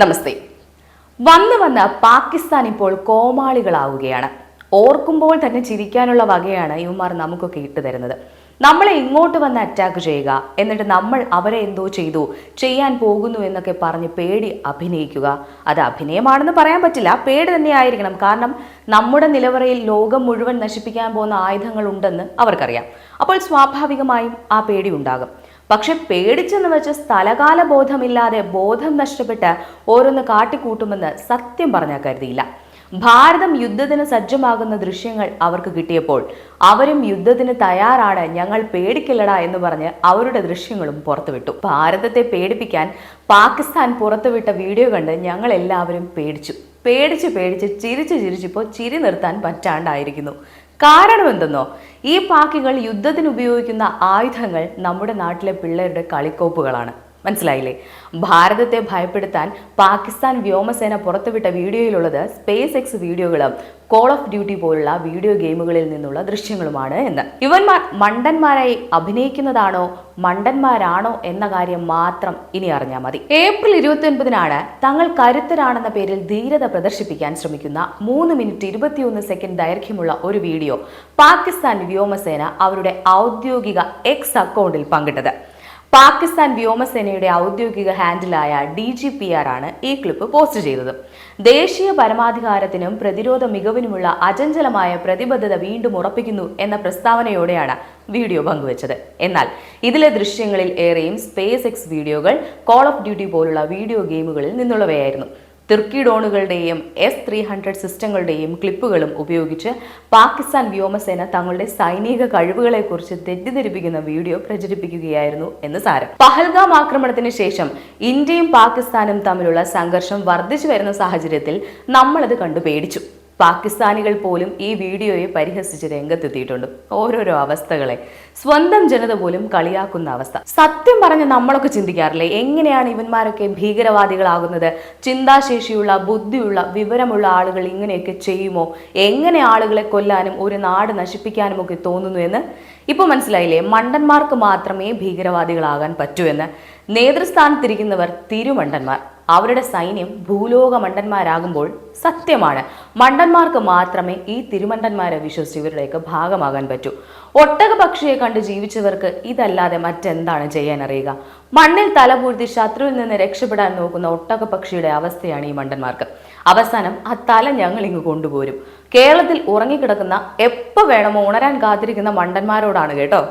നമസ്തേ. വന്ന് പാകിസ്ഥാൻ ഇപ്പോൾ കോമാളികളാവുകയാണ്. ഓർക്കുമ്പോൾ തന്നെ ചിരിക്കാനുള്ള വകയാണ് ഇവന്മാർ നമുക്കൊക്കെ ഇട്ടുതരുന്നത്. നമ്മളെ ഇങ്ങോട്ട് വന്ന് അറ്റാക്ക് ചെയ്യുക, എന്നിട്ട് നമ്മൾ അവരെ എന്തോ ചെയ്യാൻ പോകുന്നു എന്നൊക്കെ പറഞ്ഞ് പേടി അഭിനയിക്കുക. അത് അഭിനയമാണെന്ന് പറയാൻ പറ്റില്ല, പേടി തന്നെയായിരിക്കണം. കാരണം നമ്മുടെ നിലവറയിൽ ലോകം മുഴുവൻ നശിപ്പിക്കാൻ പോകുന്ന ആയുധങ്ങൾ ഉണ്ടെന്ന് അവർക്കറിയാം. അപ്പോൾ സ്വാഭാവികമായും ആ പേടി ഉണ്ടാകും. പക്ഷെ പേടിച്ചെന്ന് വെച്ച് സ്ഥലകാല ബോധമില്ലാതെ ബോധം നഷ്ടപ്പെട്ട് ഓരോന്ന് കാട്ടിക്കൂട്ടുമെന്ന് സത്യം പറഞ്ഞാൽ കരുതിയില്ല. ഭാരതം യുദ്ധത്തിന് സജ്ജമാകുന്ന ദൃശ്യങ്ങൾ അവർക്ക് കിട്ടിയപ്പോൾ അവരും യുദ്ധത്തിന് തയ്യാറാണ്, ഞങ്ങൾ പേടിക്കില്ലടാ എന്ന് പറഞ്ഞ് അവരുടെ ദൃശ്യങ്ങളും പുറത്തുവിട്ടു. ഭാരതത്തെ പേടിപ്പിക്കാൻ പാകിസ്ഥാൻ പുറത്തുവിട്ട വീഡിയോ കണ്ട് ഞങ്ങൾ എല്ലാവരും പേടിച്ച് ചിരിച്ചിപ്പോൾ ചിരി നിർത്താൻ പറ്റാണ്ടായിരിക്കുന്നു. കാരണം എന്തെന്നോ, ഈ പാക്കികൾ യുദ്ധത്തിന് ഉപയോഗിക്കുന്ന ആയുധങ്ങൾ നമ്മുടെ നാട്ടിലെ പിള്ളേരുടെ കളിക്കോപ്പുകളാണ്. മനസ്സിലായില്ലേ? ഭാരതത്തെ ഭയപ്പെടുത്താൻ പാകിസ്ഥാൻ വ്യോമസേന പുറത്തുവിട്ട വീഡിയോയിലുള്ളത് സ്പേസ് എക്സ് വീഡിയോകളും കോൾ ഓഫ് ഡ്യൂട്ടി പോലുള്ള വീഡിയോ ഗെയിമുകളിൽ നിന്നുള്ള ദൃശ്യങ്ങളുമാണ് എന്ന്. ഇവന്മാർ മണ്ടന്മാരായി അഭിനയിക്കുന്നതാണോ മണ്ടന്മാരാണോ എന്ന കാര്യം മാത്രം ഇനി അറിഞ്ഞാൽ മതി. ഏപ്രിൽ 29 തങ്ങൾ കരുത്തരാണെന്ന പേരിൽ ധീരത പ്രദർശിപ്പിക്കാൻ ശ്രമിക്കുന്ന 3 മിനിറ്റ് 21 സെക്കൻഡ് ദൈർഘ്യമുള്ള ഒരു വീഡിയോ പാകിസ്ഥാൻ വ്യോമസേന അവരുടെ ഔദ്യോഗിക എക്സ് അക്കൗണ്ടിൽ പങ്കിട്ടത്. പാകിസ്ഥാൻ വ്യോമസേനയുടെ ഔദ്യോഗിക ഹാൻഡിലായ DGPR ആണ് ഈ ക്ലിപ്പ് പോസ്റ്റ് ചെയ്തത്. ദേശീയ പരമാധികാരത്തിനും പ്രതിരോധ മികവിനുമുള്ള അചഞ്ചലമായ പ്രതിബദ്ധത വീണ്ടും ഉറപ്പിക്കുന്നു എന്ന പ്രസ്താവനയോടെയാണ് വീഡിയോ പങ്കുവച്ചത്. എന്നാൽ ഇതിലെ ദൃശ്യങ്ങളിൽ ഏറെയും സ്പേസ് എക്സ് വീഡിയോകൾ, കോൾ ഓഫ് ഡ്യൂട്ടി പോലുള്ള വീഡിയോ ഗെയിമുകളിൽ നിന്നുള്ളവയായിരുന്നു. തുർക്കി ഡ്രോണുകളുടെയും S-300 സിസ്റ്റങ്ങളുടെയും ക്ലിപ്പുകളും ഉപയോഗിച്ച് പാകിസ്ഥാൻ വ്യോമസേന തങ്ങളുടെ സൈനിക കഴിവുകളെക്കുറിച്ച് തെറ്റിദ്ധരിപ്പിക്കുന്ന വീഡിയോ പ്രചരിപ്പിക്കുകയായിരുന്നു എന്ന് സാരം. പഹൽഗാം ആക്രമണത്തിന് ശേഷം ഇന്ത്യയും പാകിസ്ഥാനും തമ്മിലുള്ള സംഘർഷം വർദ്ധിച്ചു വരുന്ന സാഹചര്യത്തിൽ നമ്മളത് കണ്ടു പേടിച്ചു. പാകിസ്ഥാനികൾ പോലും ഈ വീഡിയോയെ പരിഹസിച്ച് രംഗത്തെത്തിയിട്ടുണ്ട്. ഓരോരോ അവസ്ഥകളെ സ്വന്തം ജനത പോലും കളിയാക്കുന്ന അവസ്ഥ. സത്യം പറഞ്ഞ് നമ്മളൊക്കെ ചിന്തിക്കാറില്ലേ, എങ്ങനെയാണ് ഇവന്മാരൊക്കെ ഭീകരവാദികളാകുന്നത്? ചിന്താശേഷിയുള്ള, ബുദ്ധിയുള്ള, വിവരമുള്ള ആളുകൾ ഇങ്ങനെയൊക്കെ ചെയ്യുമോ? എങ്ങനെ ആളുകളെ കൊല്ലാനും ഒരു നാട് നശിപ്പിക്കാനും ഒക്കെ തോന്നുന്നു എന്ന് ഇപ്പൊ മനസ്സിലായില്ലേ? മണ്ടന്മാർക്ക് മാത്രമേ ഭീകരവാദികളാകാൻ പറ്റൂ എന്ന്. നേതൃസ്ഥാനത്തിരിക്കുന്നവർ തിരുമണ്ടന്മാർ. അവരുടെ സൈന്യം ഭൂലോക മണ്ടന്മാരാകുമ്പോൾ സത്യമാണ്, മണ്ടന്മാർക്ക് മാത്രമേ ഈ തിരുമണ്ടന്മാരെ വിശ്വസിച്ച് ഇവരുടെയൊക്കെ ഭാഗമാകാൻ പറ്റൂ. ഒട്ടകപക്ഷിയെ കണ്ട് ജീവിച്ചവർക്ക് ഇതല്ലാതെ മറ്റെന്താണ് ചെയ്യാൻ അറിയുക? മണ്ണിൽ തലപൂഴ്ത്തി ശത്രുവിൽ നിന്ന് രക്ഷപ്പെടാൻ നോക്കുന്ന ഒട്ടകപക്ഷിയുടെ അവസ്ഥയാണ് ഈ മണ്ടന്മാർക്ക്. അവസാനം ആ തല ഞങ്ങൾ ഇങ്ങ് കൊണ്ടുപോരും. കേരളത്തിൽ ഉറങ്ങിക്കിടക്കുന്ന എപ്പോൾ വേണമോ ഉണരാൻ കാത്തിരിക്കുന്ന മണ്ടന്മാരോടാണ് കേട്ടോ.